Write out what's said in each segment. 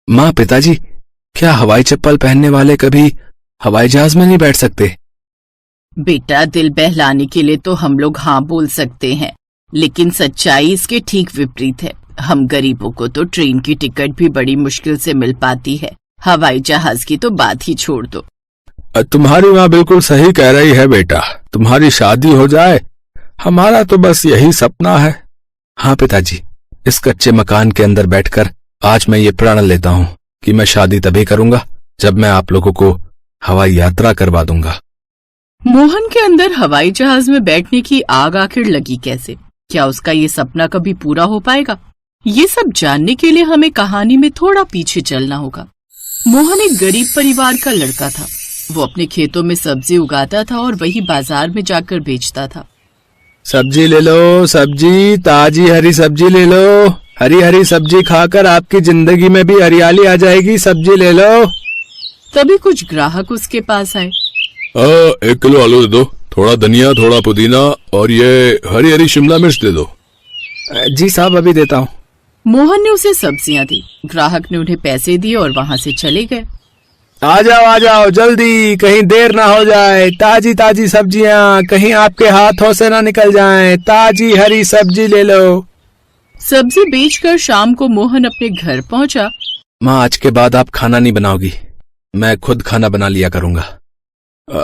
माँ, पिताजी, क्या हवाई चप्पल पहनने वाले कभी हवाई जहाज में नहीं बैठ सकते? बेटा, दिल बहलाने के लिए तो हम लोग हाँ बोल सकते हैं, लेकिन सच्चाई इसके ठीक विपरीत है। हम गरीबों को तो ट्रेन की टिकट भी बड़ी मुश्किल से मिल पाती है, हवाई जहाज की तो बात ही छोड़ दो। तुम्हारी माँ बिल्कुल सही कह रही है बेटा। तुम्हारी शादी हो जाए, हमारा तो बस यही सपना है। हाँ पिताजी, इस कच्चे मकान के अंदर बैठकर आज मैं ये प्रण लेता हूँ कि मैं शादी तभी करूंगा जब मैं आप लोगों को हवाई यात्रा करवा दूंगा। मोहन के अंदर हवाई जहाज में बैठने की आग आखिर लगी कैसे? क्या उसका ये सपना कभी पूरा हो पाएगा? ये सब जानने के लिए हमें कहानी में थोड़ा पीछे चलना होगा। मोहन एक गरीब परिवार का लड़का था। वो अपने खेतों में सब्जी उगाता था और वही बाजार में जाकर बेचता था। सब्जी ले लो, सब्जी, ताजी हरी सब्जी ले लो। हरी हरी सब्जी खाकर आपकी जिंदगी में भी हरियाली आ जाएगी। सब्जी ले लो। तभी कुछ ग्राहक उसके पास आए। 1 किलो आलू दे दो, थोड़ा धनिया, थोड़ा पुदीना और ये हरी हरी शिमला मिर्च दे दो। जी साहब, अभी देता हूँ। मोहन ने उसे सब्जियां दी। ग्राहक ने उन्हें पैसे दिए और वहां से चले गए। आ जाओ जल्दी, कहीं देर ना हो जाए। ताजी ताजी सब्जियां कहीं आपके हाथों से ना निकल जाएं। ताजी हरी सब्जी ले लो। सब्जी बेचकर शाम को मोहन अपने घर पहुंचा। माँ, आज के बाद आप खाना नहीं बनाओगी, मैं खुद खाना बना लिया करूंगा।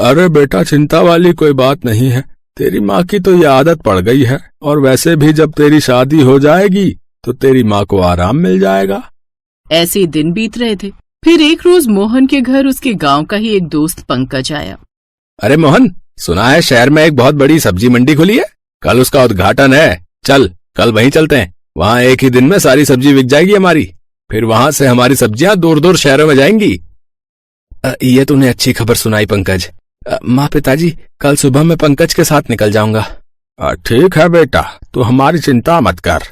अरे बेटा, चिंता वाली कोई बात नहीं है। तेरी माँ की तो ये आदत पड़ गई है, और वैसे भी जब तेरी शादी हो जाएगी तो तेरी माँ को आराम मिल जाएगा। ऐसे ही दिन बीत रहे थे। फिर एक रोज मोहन के घर उसके गांव का ही एक दोस्त पंकज आया। अरे मोहन, सुना है शहर में एक बहुत बड़ी सब्जी मंडी खुली है, कल उसका उद्घाटन है। चल, कल वहीं चलते हैं। वहाँ एक ही दिन में सारी सब्जी बिक जाएगी हमारी। फिर वहां से हमारी सब्जियां दूर दूर शहरों में जाएंगी। ये तूने अच्छी खबर सुनाई पंकज। माँ, पिताजी, कल सुबह मैं पंकज के साथ निकल जाऊंगा। ठीक है बेटा, तू हमारी चिंता मत कर।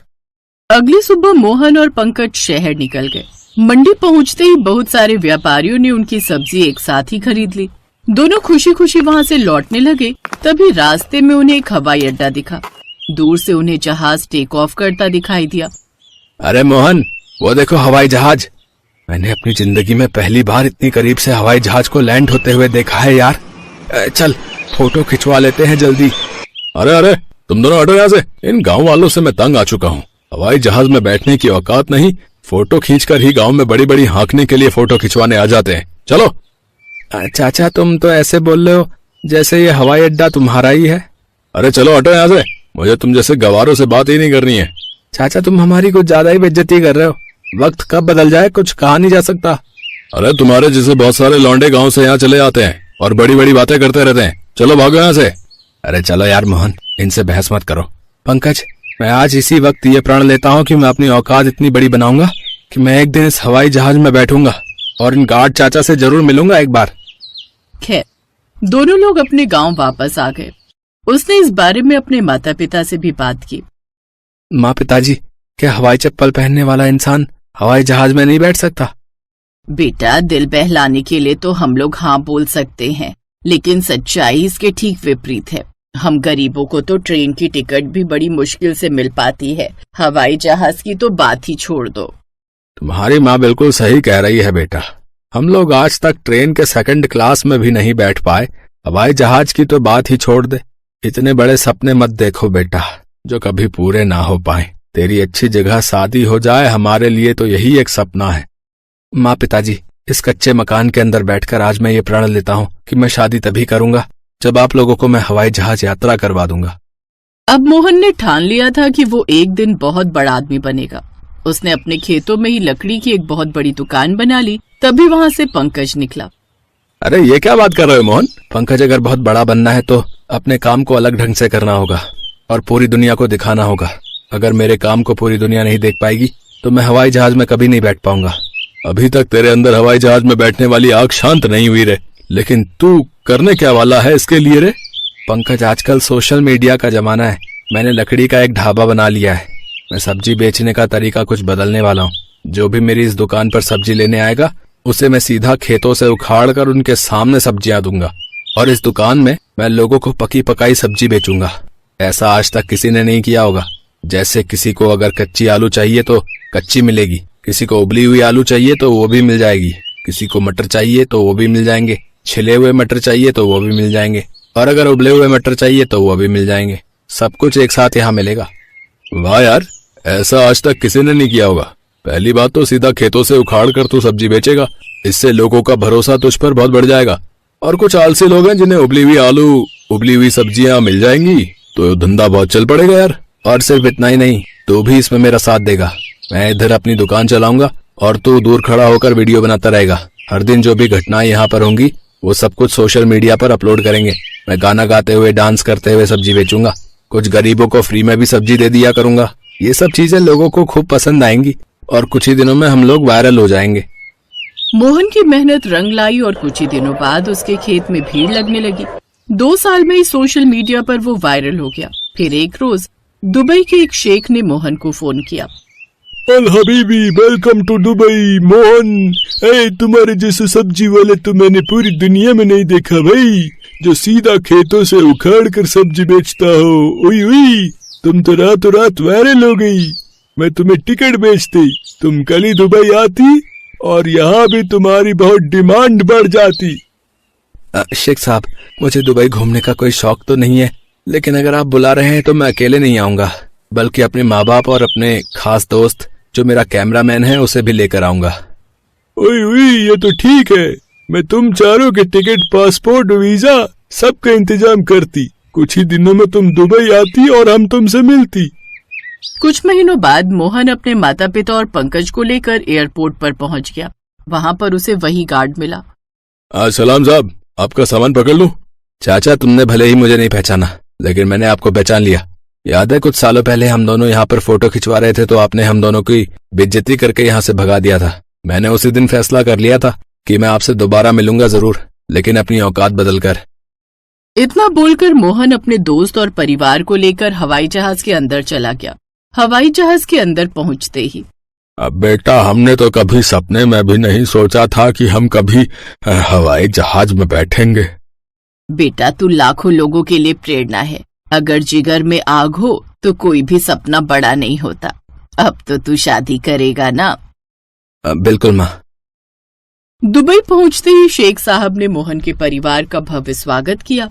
अगली सुबह मोहन और पंकज शहर निकल गए। मंडी पहुंचते ही बहुत सारे व्यापारियों ने उनकी सब्जी एक साथ ही खरीद ली। दोनों खुशी खुशी वहां से लौटने लगे। तभी रास्ते में उन्हें एक हवाई अड्डा दिखा। दूर से उन्हें जहाज टेक ऑफ करता दिखाई दिया। अरे मोहन, वो देखो हवाई जहाज। मैंने अपनी जिंदगी में पहली बार इतनी करीब से हवाई जहाज को लैंड होते हुए देखा है यार। चल, फोटो खिंचवा लेते हैं जल्दी। अरे तुम दोनों हटो यहाँ से। इन गांव वालों से मैं तंग आ चुका हूँ। हवाई जहाज में बैठने की औकात नहीं, फोटो खींचकर ही गांव में बड़ी बड़ी हाँकने के लिए फोटो खिंचवाने आ जाते हैं। चलो। चाचा, तुम तो ऐसे बोल रहे हो जैसे ये हवाई अड्डा तुम्हारा ही है। अरे चलो हटो यहाँ से, मुझे तुम जैसे गवारों से बात ही नहीं करनी है। चाचा, तुम हमारी कुछ ज्यादा ही बेइज्जती कर रहे हो। वक्त कब बदल जाए कुछ कहा नहीं जा सकता। अरे तुम्हारे जैसे बहुत सारे लौंडे गांव से यहाँ चले आते हैं और बड़ी बड़ी बातें करते रहते हैं। चलो भागो यहाँ से। अरे चलो यार मोहन, इनसे बहस मत करो। पंकज, मैं आज इसी वक्त ये प्रण लेता हूँ कि मैं अपनी औकात इतनी बड़ी बनाऊंगा कि मैं एक दिन इस हवाई जहाज में बैठूंगा और इन गार्ड चाचा से जरूर मिलूंगा एक बार। खैर, दोनों लोग अपने गांव वापस आ गए। उसने इस बारे में अपने माता पिता से भी बात की। माँ, पिताजी, क्या हवाई चप्पल पहनने वाला इंसान हवाई जहाज में नहीं बैठ सकता? बेटा, दिल बहलाने के लिए तो हम लोग हाँ बोल सकते हैं, लेकिन सच्चाई इसके ठीक विपरीत है। हम गरीबों को तो ट्रेन की टिकट भी बड़ी मुश्किल से मिल पाती है, हवाई जहाज की तो बात ही छोड़ दो। तुम्हारी माँ बिल्कुल सही कह रही है बेटा। हम लोग आज तक ट्रेन के सेकंड क्लास में भी नहीं बैठ पाए, हवाई जहाज की तो बात ही छोड़ दे। इतने बड़े सपने मत देखो बेटा जो कभी पूरे ना हो पाए। तेरी अच्छी जगह शादी हो जाए, हमारे लिए तो यही एक सपना है। माँ, पिताजी, इस कच्चे मकान के अंदर बैठकर आज मैं ये प्रण लेता हूँ कि मैं शादी तभी करूंगा जब आप लोगों को मैं हवाई जहाज यात्रा करवा दूंगा। अब मोहन ने ठान लिया था कि वो एक दिन बहुत बड़ा आदमी बनेगा। उसने अपने खेतों में ही लकड़ी की एक बहुत बड़ी दुकान बना ली। तभी वहां से पंकज निकला। अरे ये क्या बात कर रहे हो मोहन? पंकज, अगर बहुत बड़ा बनना है तो अपने काम को अलग ढंग से करना होगा और पूरी दुनिया को दिखाना होगा। अगर मेरे काम को पूरी दुनिया नहीं देख पाएगी तो मैं हवाई जहाज में कभी नहीं बैठ पाऊंगा। अभी तक तेरे अंदर हवाई जहाज में बैठने वाली आग शांत नहीं हुई रे, लेकिन तू करने क्या वाला है इसके लिए रे? पंकज, आजकल सोशल मीडिया का जमाना है। मैंने लकड़ी का एक ढाबा बना लिया है। मैं सब्जी बेचने का तरीका कुछ बदलने वाला हूँ। जो भी मेरी इस दुकान पर सब्जी लेने आएगा उसे मैं सीधा खेतों से उखाड़ कर उनके सामने सब्जियां दूंगा, और इस दुकान में मैं लोगों को पकी पकाई सब्जी बेचूंगा। ऐसा आज तक किसी ने नहीं किया होगा। जैसे किसी को अगर कच्ची आलू चाहिए तो कच्ची मिलेगी, किसी को उबली हुई आलू चाहिए तो वो भी मिल जाएगी, किसी को मटर चाहिए तो वो भी मिल जाएंगे, छिले हुए मटर चाहिए तो वो भी मिल जाएंगे, और अगर उबले हुए मटर चाहिए तो वो भी मिल जाएंगे। सब कुछ एक साथ यहाँ मिलेगा। वाह यार, ऐसा आज तक किसी ने नहीं किया होगा। पहली बात तो सीधा खेतों से उखाड़ कर तू सब्जी बेचेगा, इससे लोगों का भरोसा तुझ पर बहुत बढ़ जाएगा। और कुछ आलसी लोग हैं जिन्हें उबली हुई आलू, उबली हुई सब्जियां मिल जाएंगी तो धंधा बहुत चल पड़ेगा यार। और सिर्फ इतना ही नहीं, तू भी इसमें मेरा साथ देगा। मैं इधर अपनी दुकान चलाऊंगा और तू दूर खड़ा होकर वीडियो बनाता रहेगा। हर दिन जो भी घटनाएं यहाँ पर होंगी वो सब कुछ सोशल मीडिया पर अपलोड करेंगे। मैं गाना गाते हुए, डांस करते हुए सब्जी बेचूंगा, कुछ गरीबों को फ्री में भी सब्जी दे दिया करूंगा। ये सब चीजें लोगों को खूब पसंद आएंगी और कुछ ही दिनों में हम लोग वायरल हो जाएंगे। मोहन की मेहनत रंग लाई और कुछ ही दिनों बाद उसके खेत में भीड़ लगने लगी। 2 साल में ही सोशल मीडिया पर वो वायरल हो गया। फिर एक रोज दुबई के एक शेख ने मोहन को फोन किया। अल हबीबी, वेलकम टू दुबई। मोहन, तुम्हारे जैसे सब्जी वाले तो मैंने पूरी दुनिया में नहीं देखा भाई, जो सीधा खेतों से उखाड़ कर सब्जी बेचता हो। उई उई, तुम तो रातों रात वायरल हो गई। मैं तुम्हें टिकट बेचती, तुम कल ही दुबई आती और यहाँ भी तुम्हारी बहुत डिमांड बढ़ जाती। शेख साहब, मुझे दुबई घूमने का कोई शौक तो नहीं है, लेकिन अगर आप बुला रहे हैं तो मैं अकेले नहीं आऊंगा, बल्कि अपने माँ बाप और अपने खास दोस्त जो मेरा कैमरामैन है उसे भी लेकर आऊंगा। ओए ओए, ये तो ठीक है। मैं तुम चारों के टिकट, पासपोर्ट, वीजा सबका इंतजाम करती। कुछ ही दिनों में तुम दुबई आती और हम तुमसे मिलती। कुछ महीनों बाद मोहन अपने माता पिता और पंकज को लेकर एयरपोर्ट पर पहुंच गया। वहां पर उसे वही गार्ड मिला। सलाम साहब, आपका सामान पकड़ लूं? चाचा, तुमने भले ही मुझे नहीं पहचाना, लेकिन मैंने आपको पहचान लिया। याद है कुछ सालों पहले हम दोनों यहाँ पर फोटो खिंचवा रहे थे तो आपने हम दोनों की बेइज्जती करके यहाँ से भगा दिया था। मैंने उसी दिन फैसला कर लिया था कि मैं आपसे दोबारा मिलूंगा जरूर, लेकिन अपनी औकात बदलकर। इतना बोलकर मोहन अपने दोस्त और परिवार को लेकर हवाई जहाज के अंदर चला गया। हवाई जहाज के अंदर पहुंचते ही, अब बेटा, हमने तो कभी सपने में भी नहीं सोचा था कि हम कभी हवाई जहाज में बैठेंगे। बेटा, तू लाखों लोगों के लिए प्रेरणा है। अगर जिगर में आग हो तो कोई भी सपना बड़ा नहीं होता। अब तो तू शादी करेगा ना? बिल्कुल माँ। दुबई पहुंचते ही शेख साहब ने मोहन के परिवार का भव्य स्वागत किया।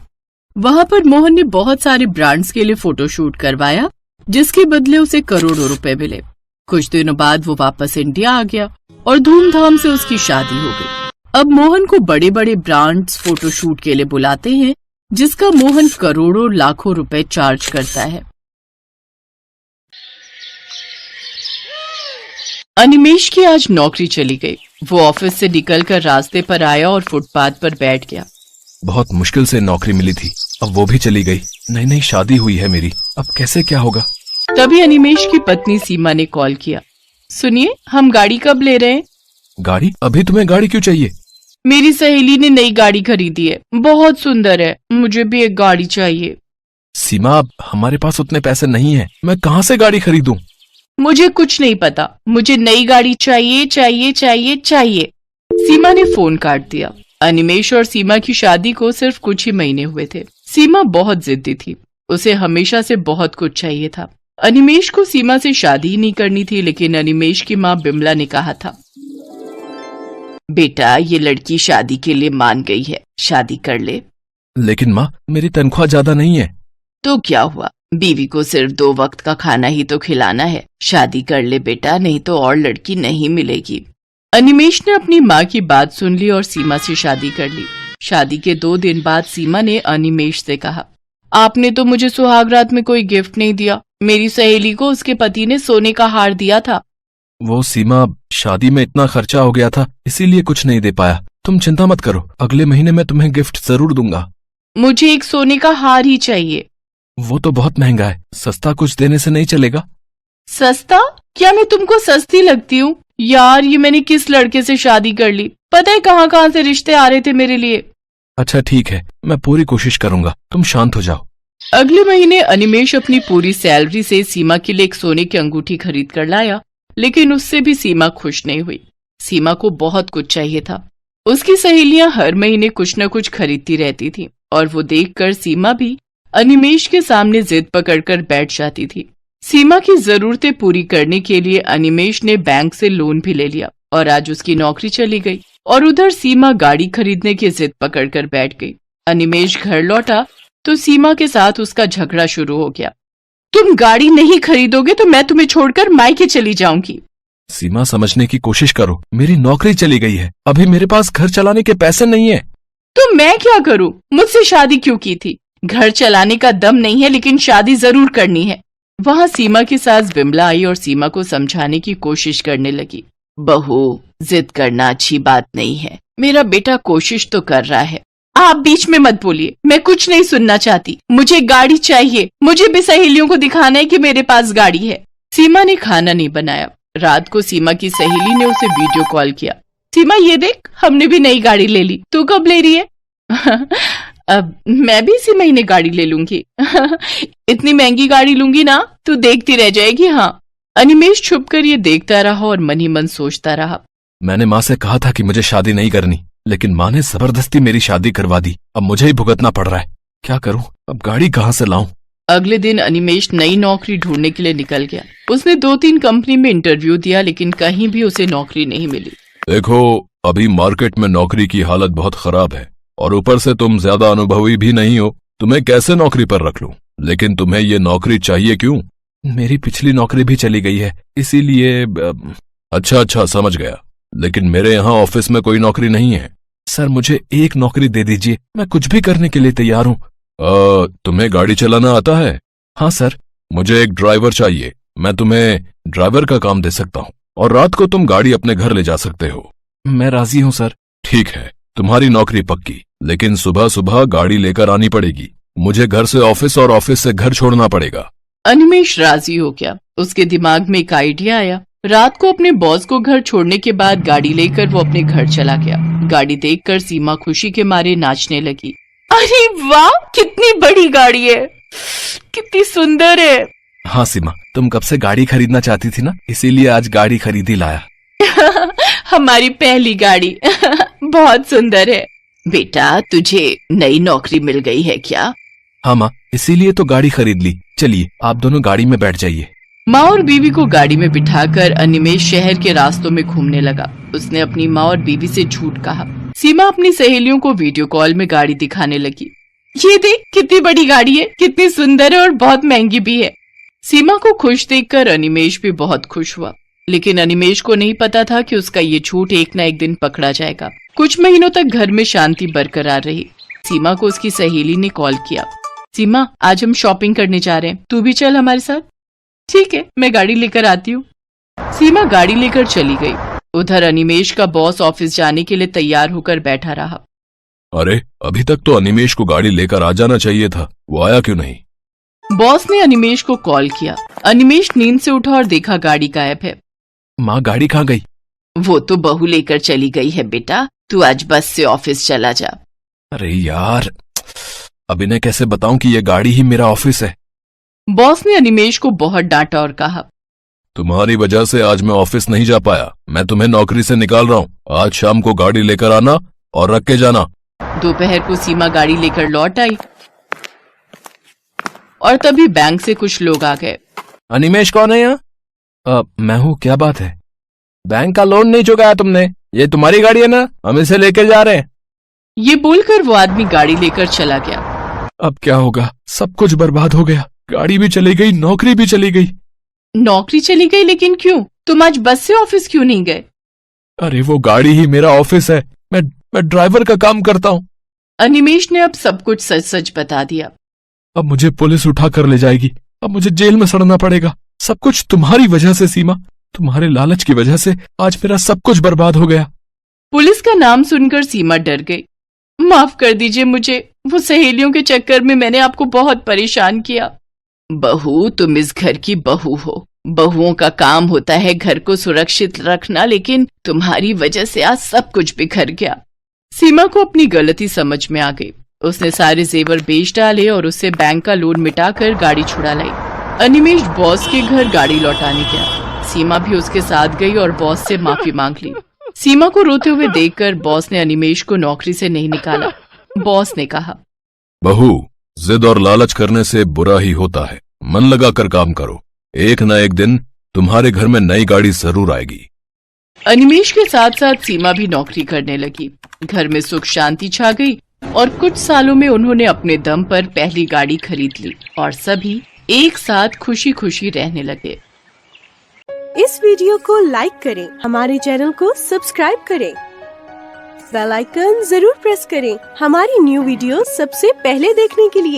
वहां पर मोहन ने बहुत सारे ब्रांड्स के लिए फोटोशूट करवाया, जिसके बदले उसे करोड़ों रुपए मिले। कुछ दिनों बाद वो वापस इंडिया आ गया और धूमधाम से उसकी शादी हो गई। अब मोहन को बड़े बड़े ब्रांड्स फोटोशूट के लिए बुलाते हैं, जिसका मोहन करोड़ों लाखों रुपए चार्ज करता है। अनिमेश की आज नौकरी चली गई। वो ऑफिस से निकलकर रास्ते पर आया और फुटपाथ पर बैठ गया। बहुत मुश्किल से नौकरी मिली थी, अब वो भी चली गई। नई नई शादी हुई है मेरी, अब कैसे क्या होगा? तभी अनिमेश की पत्नी सीमा ने कॉल किया। सुनिए, हम गाड़ी कब ले रहे हैं? गाड़ी? अभी तुम्हें गाड़ी क्यों चाहिए? मेरी सहेली ने नई गाड़ी खरीदी है, बहुत सुंदर है, मुझे भी एक गाड़ी चाहिए। सीमा, हमारे पास उतने पैसे नहीं हैं, मैं कहाँ से गाड़ी खरीदूं? मुझे कुछ नहीं पता, मुझे नई गाड़ी चाहिए चाहिए चाहिए चाहिए। सीमा ने फोन काट दिया। अनिमेश और सीमा की शादी को सिर्फ कुछ ही महीने हुए थे। सीमा बहुत जिद्दी थी, उसे हमेशा से बहुत कुछ चाहिए था। अनिमेश को सीमा से शादी ही नहीं करनी थी, लेकिन अनिमेश की माँ बिमला ने कहा था, बेटा, ये लड़की शादी के लिए मान गई है, शादी कर ले। लेकिन माँ, मेरी तनख्वाह ज्यादा नहीं है। तो क्या हुआ, बीवी को सिर्फ 2 वक्त का खाना ही तो खिलाना है। शादी कर ले बेटा, नहीं तो और लड़की नहीं मिलेगी। अनिमेश ने अपनी माँ की बात सुन ली और सीमा से शादी कर ली। शादी के 2 दिन बाद सीमा ने अनिमेश से कहा, आपने तो मुझे सुहागरात में कोई गिफ्ट नहीं दिया। मेरी सहेली को उसके पति ने सोने का हार दिया था। वो सीमा, शादी में इतना खर्चा हो गया था, इसीलिए कुछ नहीं दे पाया। तुम चिंता मत करो, अगले महीने मैं तुम्हें गिफ्ट जरूर दूंगा। मुझे एक सोने का हार ही चाहिए। वो तो बहुत महंगा है, सस्ता कुछ देने से नहीं चलेगा। सस्ता? क्या मैं तुमको सस्ती लगती हूँ? यार, ये मैंने किस लड़के से शादी कर ली, पता है कहाँ कहाँ से रिश्ते आ रहे थे मेरे लिए। अच्छा ठीक है, मैं पूरी कोशिश करूंगा, तुम शांत हो जाओ। अगले महीने अनिमेश अपनी पूरी सैलरी से सीमा के लिए एक सोने की अंगूठी खरीद कर लाया, लेकिन उससे भी सीमा खुश नहीं हुई। सीमा को बहुत कुछ चाहिए था। उसकी सहेलियां हर महीने कुछ न कुछ खरीदती रहती थीं और वो देखकर सीमा भी अनिमेश के सामने जिद पकड़कर बैठ जाती थी। सीमा की जरूरतें पूरी करने के लिए अनिमेश ने बैंक से लोन भी ले लिया और आज उसकी नौकरी चली गई। और उधर सीमा गाड़ी खरीदने की जिद पकड़कर बैठ गई। अनिमेश घर लौटा तो सीमा के साथ उसका झगड़ा शुरू हो गया। तुम गाड़ी नहीं खरीदोगे तो मैं तुम्हें छोड़कर मायके चली जाऊंगी। सीमा, समझने की कोशिश करो, मेरी नौकरी चली गई है, अभी मेरे पास घर चलाने के पैसे नहीं है। तो मैं क्या करूं? मुझसे शादी क्यों की थी? घर चलाने का दम नहीं है लेकिन शादी जरूर करनी है। वहां सीमा की सास बिमला आई और सीमा को समझाने की कोशिश करने लगी। बहू, जिद करना अच्छी बात नहीं है। मेरा बेटा कोशिश तो कर रहा है। आप बीच में मत बोलिए, मैं कुछ नहीं सुनना चाहती। मुझे गाड़ी चाहिए। मुझे भी सहेलियों को दिखाना है कि मेरे पास गाड़ी है। सीमा ने खाना नहीं बनाया। रात को सीमा की सहेली ने उसे वीडियो कॉल किया। सीमा, ये देख, हमने भी नई गाड़ी ले ली। तू कब ले रही है? अब मैं भी इसी महीने गाड़ी ले लूंगी। इतनी महंगी गाड़ी लूंगी ना, तू देखती रह जाएगी। हाँ। अनिमेश छुपकर ये देखता रहा और मन ही मन सोचता रहा। मैंने माँ से कहा था कि मुझे शादी नहीं करनी, लेकिन माँ ने जबरदस्ती मेरी शादी करवा दी। अब मुझे ही भुगतना पड़ रहा है। क्या करूं? अब गाड़ी कहाँ से लाऊं? अगले दिन अनिमेश नई नौकरी ढूंढने के लिए निकल गया। उसने 2-3 कंपनी में इंटरव्यू दिया लेकिन कहीं भी उसे नौकरी नहीं मिली। देखो, अभी मार्केट में नौकरी की हालत बहुत खराब है और ऊपर से तुम ज्यादा अनुभवी भी नहीं हो। तुम्हें कैसे नौकरी पर रख लूं? लेकिन तुम्हें ये नौकरी चाहिए क्यों? मेरी पिछली नौकरी भी चली गई है, इसीलिए। अच्छा, समझ गया। लेकिन मेरे यहाँ ऑफिस में कोई नौकरी नहीं है। सर, मुझे एक नौकरी दे दीजिए, मैं कुछ भी करने के लिए तैयार हूँ। तुम्हें गाड़ी चलाना आता है? हाँ सर। मुझे एक ड्राइवर चाहिए। मैं तुम्हें ड्राइवर का काम दे सकता हूँ और रात को तुम गाड़ी अपने घर ले जा सकते हो। मैं राजी हूँ सर। ठीक है, तुम्हारी नौकरी पक्की, लेकिन सुबह सुबह गाड़ी लेकर आनी पड़ेगी। मुझे घर से ऑफिस और ऑफिस से घर छोड़ना पड़ेगा। अनिमेश राजी हो गया। उसके दिमाग में एक आइडिया आया। रात को अपने बॉस को घर छोड़ने के बाद गाड़ी लेकर वो अपने घर चला गया। गाड़ी देखकर सीमा खुशी के मारे नाचने लगी। अरे वाह, कितनी बड़ी गाड़ी है, कितनी सुंदर है। हाँ सीमा, तुम कब से गाड़ी खरीदना चाहती थी ना, इसीलिए आज गाड़ी खरीदी लाया। हमारी पहली गाड़ी। बहुत सुंदर है। बेटा, तुझे नई नौकरी मिल गई है क्या? हाँ माँ, इसीलिए तो गाड़ी खरीद ली। चलिए, आप दोनों गाड़ी में बैठ जाइए। माँ और बीवी को गाड़ी में बिठाकर अनिमेश शहर के रास्तों में घूमने लगा। उसने अपनी माँ और बीवी से झूठ कहा। सीमा अपनी सहेलियों को वीडियो कॉल में गाड़ी दिखाने लगी। ये देख, कितनी बड़ी गाड़ी है, कितनी सुंदर है और बहुत महंगी भी है। सीमा को खुश देखकर अनिमेश भी बहुत खुश हुआ, लेकिन अनिमेश को नहीं पता था कि उसका ये झूठ एक न एक दिन पकड़ा जाएगा। कुछ महीनों तक घर में शांति बरकरार रही। सीमा को उसकी सहेली ने कॉल किया। सीमा, आज हम शॉपिंग करने जा रहे हैं, तू भी चल हमारे साथ। ठीक है, मैं गाड़ी लेकर आती हूँ। सीमा गाड़ी लेकर चली गई। उधर अनिमेश का बॉस ऑफिस जाने के लिए तैयार होकर बैठा रहा। अरे, अभी तक तो अनिमेश को गाड़ी लेकर आ जाना चाहिए था, वो आया क्यों नहीं? बॉस ने अनिमेश को कॉल किया। अनिमेश नींद से उठा और देखा गाड़ी गायब है। माँ, गाड़ी कहाँ गई? वो तो बहू लेकर चली गई है बेटा, तू आज बस से ऑफिस चला जा। अरे यार, अब इन्हें कैसे बताऊं कि ये गाड़ी ही मेरा ऑफिस है। बॉस ने अनिमेश को बहुत डांटा और कहा, तुम्हारी वजह से आज मैं ऑफिस नहीं जा पाया। मैं तुम्हें नौकरी से निकाल रहा हूँ। आज शाम को गाड़ी लेकर आना और रख के जाना। दोपहर को सीमा गाड़ी लेकर लौट आई और तभी बैंक से कुछ लोग आ गए। अनिमेश कौन है यहाँ? मैं हूँ। क्या बात है? बैंक का लोन नहीं चुकाया तुमने? ये तुम्हारी गाड़ी है ना, हम इसे लेकर जा रहे हैं। ये बोलकर वो आदमी गाड़ी लेकर चला गया। अब क्या होगा? सब कुछ बर्बाद हो गया। गाड़ी भी चली गई, नौकरी भी चली गई। नौकरी चली गई, लेकिन क्यों? तुम आज बस से ऑफिस क्यों नहीं गए? अरे, वो गाड़ी ही मेरा ऑफिस है। मैं ड्राइवर का काम करता हूँ। अनिमेश ने अब सब कुछ सच सच बता दिया। अब मुझे पुलिस उठा कर ले जाएगी। अब मुझे जेल में सड़ना पड़ेगा। सब कुछ तुम्हारी वजह से सीमा, तुम्हारे लालच की वजह से आज मेरा सब कुछ बर्बाद हो गया। पुलिस का नाम सुनकर सीमा डर गई। माफ कर दीजिए मुझे, वो सहेलियों के चक्कर में मैंने आपको बहुत परेशान किया। बहू, तुम इस घर की बहू हो। बहुओं का काम होता है घर को सुरक्षित रखना, लेकिन तुम्हारी वजह से आज सब कुछ बिखर गया। सीमा को अपनी गलती समझ में आ गई। उसने सारे जेवर बेच डाले और उससे बैंक का लोन मिटाकर गाड़ी छुड़ा लाई। अनिमेश बॉस के घर गाड़ी लौटाने गया। सीमा भी उसके साथ गई और बॉस से माफी मांग ली। सीमा को रोते हुए देखकर बॉस ने अनिमेश को नौकरी से नहीं निकाला। बॉस ने कहा, बहू, जिद और लालच करने से बुरा ही होता है। मन लगाकर काम करो। एक ना एक दिन तुम्हारे घर में नई गाड़ी जरूर आएगी। अनिमेश के साथ साथ सीमा भी नौकरी करने लगी। घर में सुख शांति छा गई और कुछ सालों में उन्होंने अपने दम पर पहली गाड़ी खरीद ली और सभी एक साथ खुशी खुशी रहने लगे। इस वीडियो को लाइक करें, हमारे चैनल को सब्सक्राइब करें, बेल आइकन जरूर प्रेस करें हमारी न्यू वीडियो सबसे पहले देखने के लिए।